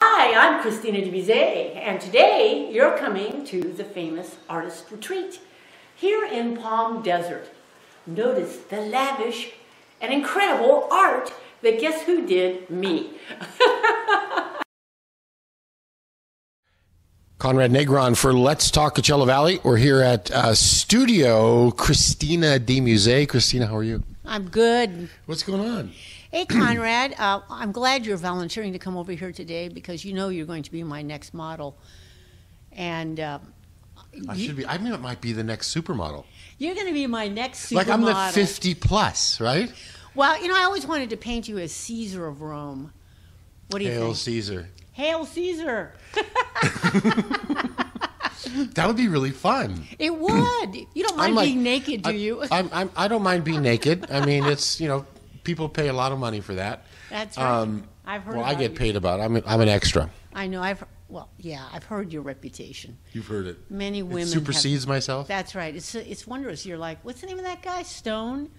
Hi, I'm Christina De Musée, and today you're coming to the famous artist retreat here in Palm Desert. Notice the lavish and incredible art that guess who did? Me. Conrad Negron for Let's Talk Coachella Valley. We're here at Studio Christina De Musée. Christina, how are you? I'm good. What's going on? Hey, Conrad. I'm glad you're volunteering to come over here today because you know you're going to be my next model. And I might be the next supermodel. You're going to be my next supermodel. Like I'm the 50 plus, right? Well, you know, I always wanted to paint you as Caesar of Rome. What do you think? Hail Caesar. Hail Caesar. That would be really fun. It would. You don't mind being naked, do you? I don't mind being naked. I mean, it's, you know, people pay a lot of money for that. That's right. I've heard. Well, I get paid about it. I'm an extra. I know. I've heard your reputation. You've heard it. Many women. It supersedes myself. That's right. It's wondrous. You're like, what's the name of that guy? Stone.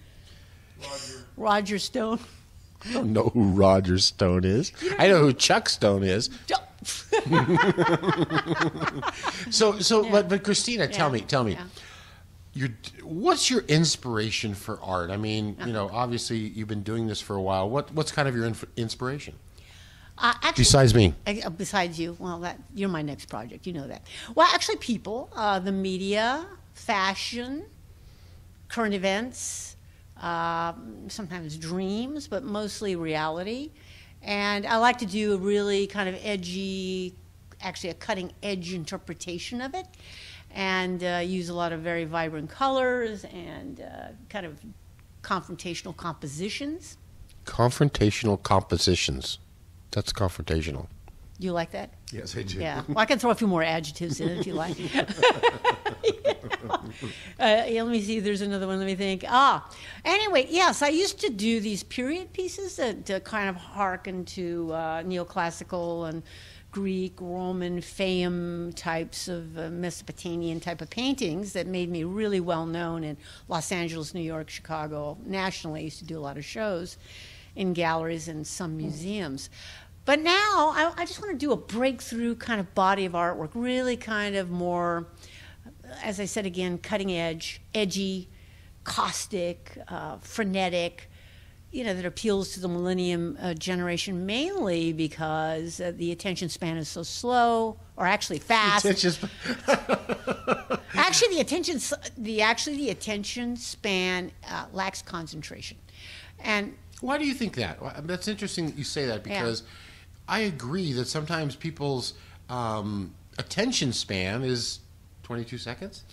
Roger Stone. I don't know who Roger Stone is. I know who Chuck Stone is. But Christina, tell me. Yeah. What's your inspiration for art? I mean, you know, obviously you've been doing this for a while. What's kind of your inspiration? Actually, besides me. Besides you. Well, you're my next project. You know that. Well, actually, people, the media, fashion, current events, sometimes dreams, but mostly reality. And I like to do a really kind of edgy, actually a cutting edge interpretation of it, and use a lot of very vibrant colors and kind of confrontational compositions. Confrontational compositions. That's confrontational. You like that? Yes, I do. Yeah. Well, I can throw a few more adjectives in it if you like. Let me see. There's another one. Let me think. Anyway, yes, I used to do these period pieces to kind of hearken to neoclassical and Greek, Roman, Fayum types of Mesopotamian type of paintings that made me really well known in Los Angeles, New York, Chicago. Nationally, I used to do a lot of shows in galleries and some museums. But now I just want to do a breakthrough kind of body of artwork, really kind of more, as I said again, cutting edge, edgy, caustic, frenetic, you know, that appeals to the millennium generation mainly because the attention span is so slow, or actually fast. Actually, the attention span lacks concentration. And why do you think that? That's interesting that you say that because I agree that sometimes people's attention span is 22 seconds.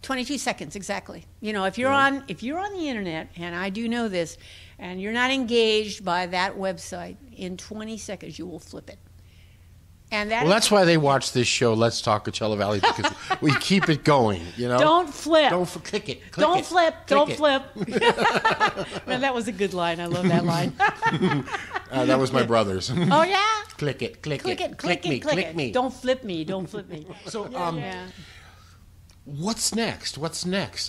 22 seconds, exactly. You know, if you're on the internet, and I do know this, and you're not engaged by that website, in 20 seconds you will flip it. And that's why they watch this show, Let's Talk Coachella Valley, because we keep it going, you know? Don't flip. Click it. Don't flip. Man, that was a good line. I love that line. That was my brother's. Oh, yeah? Click it. Click me. Don't flip me. So, what's next?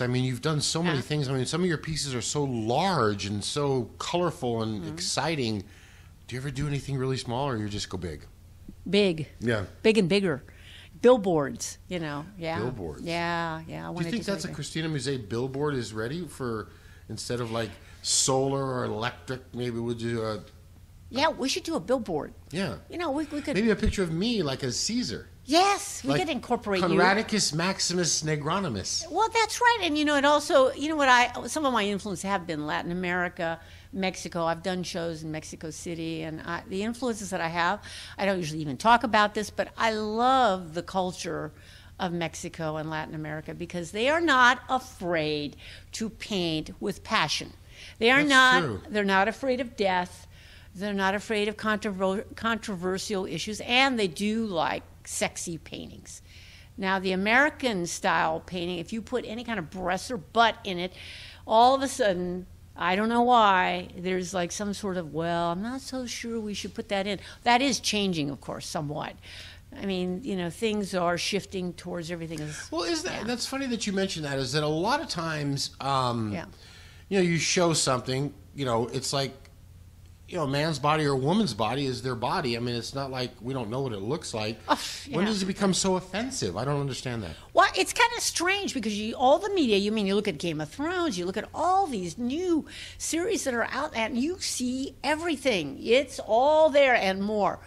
I mean, you've done so many things. I mean, some of your pieces are so large and so colorful and exciting. Do you ever do anything really small, or you just go big? Big. Yeah. Big and bigger. Billboards, you know. Yeah. Billboards. Yeah. Do you think that's a Christina Musée billboard is ready for, instead of like solar or electric, maybe we'll do a... Yeah, we should do a billboard. Yeah. You know, we could... Maybe a picture of me like as Caesar. Yes, we could incorporate Conradicus Maximus Negronimus. Well, that's right. And, you know, it also, you know some of my influences have been Latin America, Mexico. I've done shows in Mexico City. And the influences that I have, I don't usually even talk about this, but I love the culture of Mexico and Latin America because they are not afraid to paint with passion. They're not afraid of death. They're not afraid of controversial issues, and they do like sexy paintings. Now, the American style painting, if you put any kind of breast or butt in it, all of a sudden, I don't know why, there's like some sort of, well, I'm not so sure we should put that in. That is changing, of course, somewhat. I mean, you know, things are shifting towards everything. Well, that's funny that you mentioned that, is that a lot of times, you know, you show something, you know, it's like, a man's body or a woman's body is their body. I mean, it's not like we don't know what it looks like. Oh, yeah. When does it become so offensive? I don't understand that. Well, it's kind of strange because all the media, you look at Game of Thrones, you look at all these new series that are out, and you see everything. It's all there and more.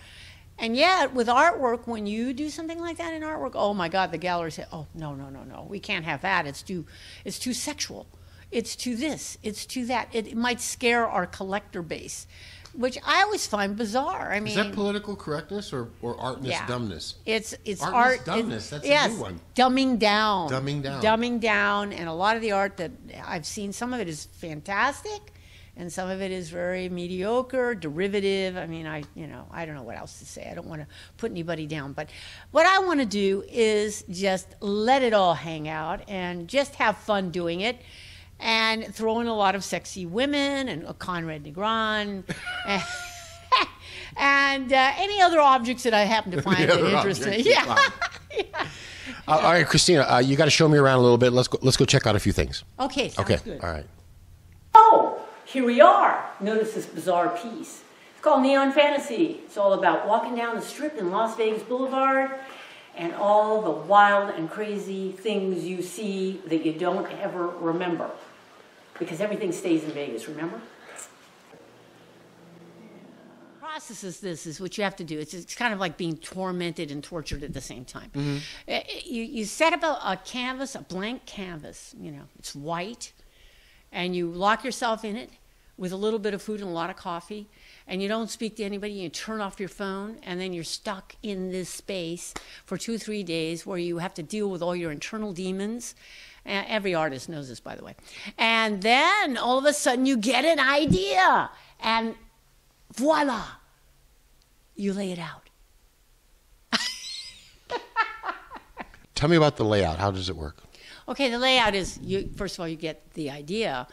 And yet, with artwork, when you do something like that in artwork, oh my God, the gallery say, oh, no, we can't have that. It's too sexual. It's too this, it's too that. It might scare our collector base, which I always find bizarre. I mean, is that political correctness or artness dumbness? It's art dumbness. That's a new one. Dumbing down. Dumbing down. And a lot of the art that I've seen, some of it is fantastic, and some of it is very mediocre, derivative. I mean, I don't know what else to say. I don't want to put anybody down, but what I want to do is just let it all hang out and just have fun doing it. And throw in a lot of sexy women and a Conrad Negron and any other objects that I happen to find interesting. Yeah. All right, Christina, you got to show me around a little bit. Let's go check out a few things. Okay, sounds good. All right. Oh, here we are. Notice this bizarre piece. It's called Neon Fantasy. It's all about walking down the strip in Las Vegas Boulevard and all the wild and crazy things you see that you don't ever remember. Because everything stays in Vegas, remember? Process is what you have to do. It's kind of like being tormented and tortured at the same time. Mm-hmm. You set up a canvas, a blank canvas, it's white, and you lock yourself in it with a little bit of food and a lot of coffee, and you don't speak to anybody, you turn off your phone, and then you're stuck in this space for 2 or 3 days where you have to deal with all your internal demons. Every artist knows this, by the way. And then all of a sudden you get an idea, and voila, you lay it out. Tell me about the layout. How does it work? Okay, the layout is, first of all, you get the idea.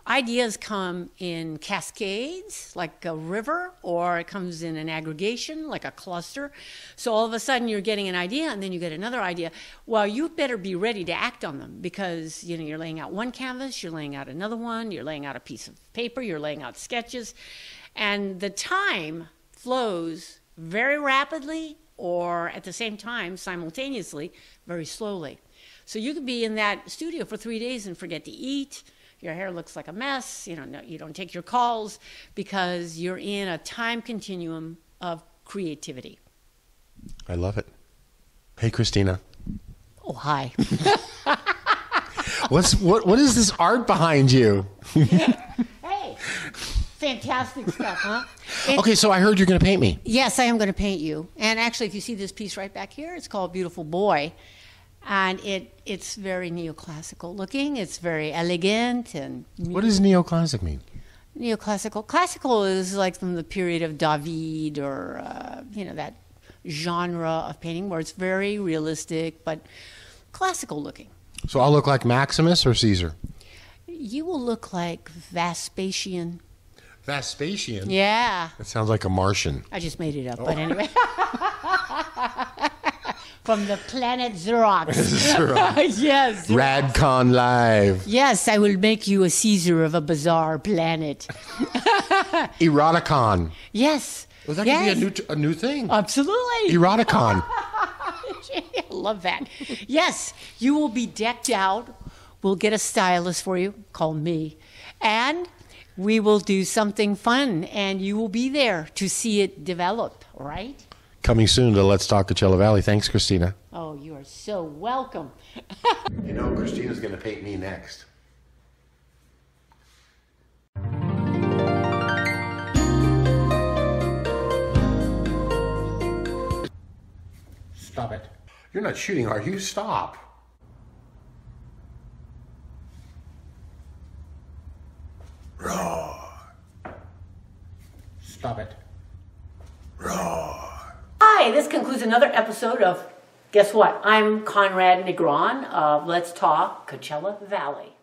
Ideas come in cascades, like a river, or it comes in an aggregation, like a cluster. So all of a sudden you're getting an idea, and then you get another idea. Well, you better be ready to act on them because you're laying out one canvas, you're laying out another one, you're laying out a piece of paper, you're laying out sketches, and the time flows very rapidly or at the same time, simultaneously, very slowly. So you could be in that studio for 3 days and forget to eat. Your hair looks like a mess. You don't take your calls because you're in a time continuum of creativity. I love it. Hey, Christina. Oh, hi. What is this art behind you? Hey, fantastic stuff, huh? Okay, so I heard you're going to paint me. Yes, I am going to paint you. And actually, if you see this piece right back here, it's called Beautiful Boy. And it's very neoclassical looking. It's very elegant. And what does neoclassic mean? Neoclassical. Classical is like from the period of David or, that genre of painting where it's very realistic but classical looking. So I'll look like Maximus or Caesar? You will look like Vespasian. Vespasian? Yeah. That sounds like a Martian. I just made it up, but anyway. From the planet Xerox. Xerox. Yes. Xerox. Radcon Live. Yes, I will make you a Caesar of a bizarre planet. Eroticon. Yes. Well, that could be a new thing. Absolutely. Eroticon. I love that. Yes, you will be decked out. We'll get a stylist for you, call me, and we will do something fun, and you will be there to see it develop, right? Coming soon to Let's Talk Coachella Valley. Thanks, Christina. Oh, you are so welcome. Christina's going to paint me next. Stop it. You're not shooting, are you? Stop. Roar. Stop it. Roar. Hi, this concludes another episode of, guess what? I'm Conrad Negron of Let's Talk Coachella Valley.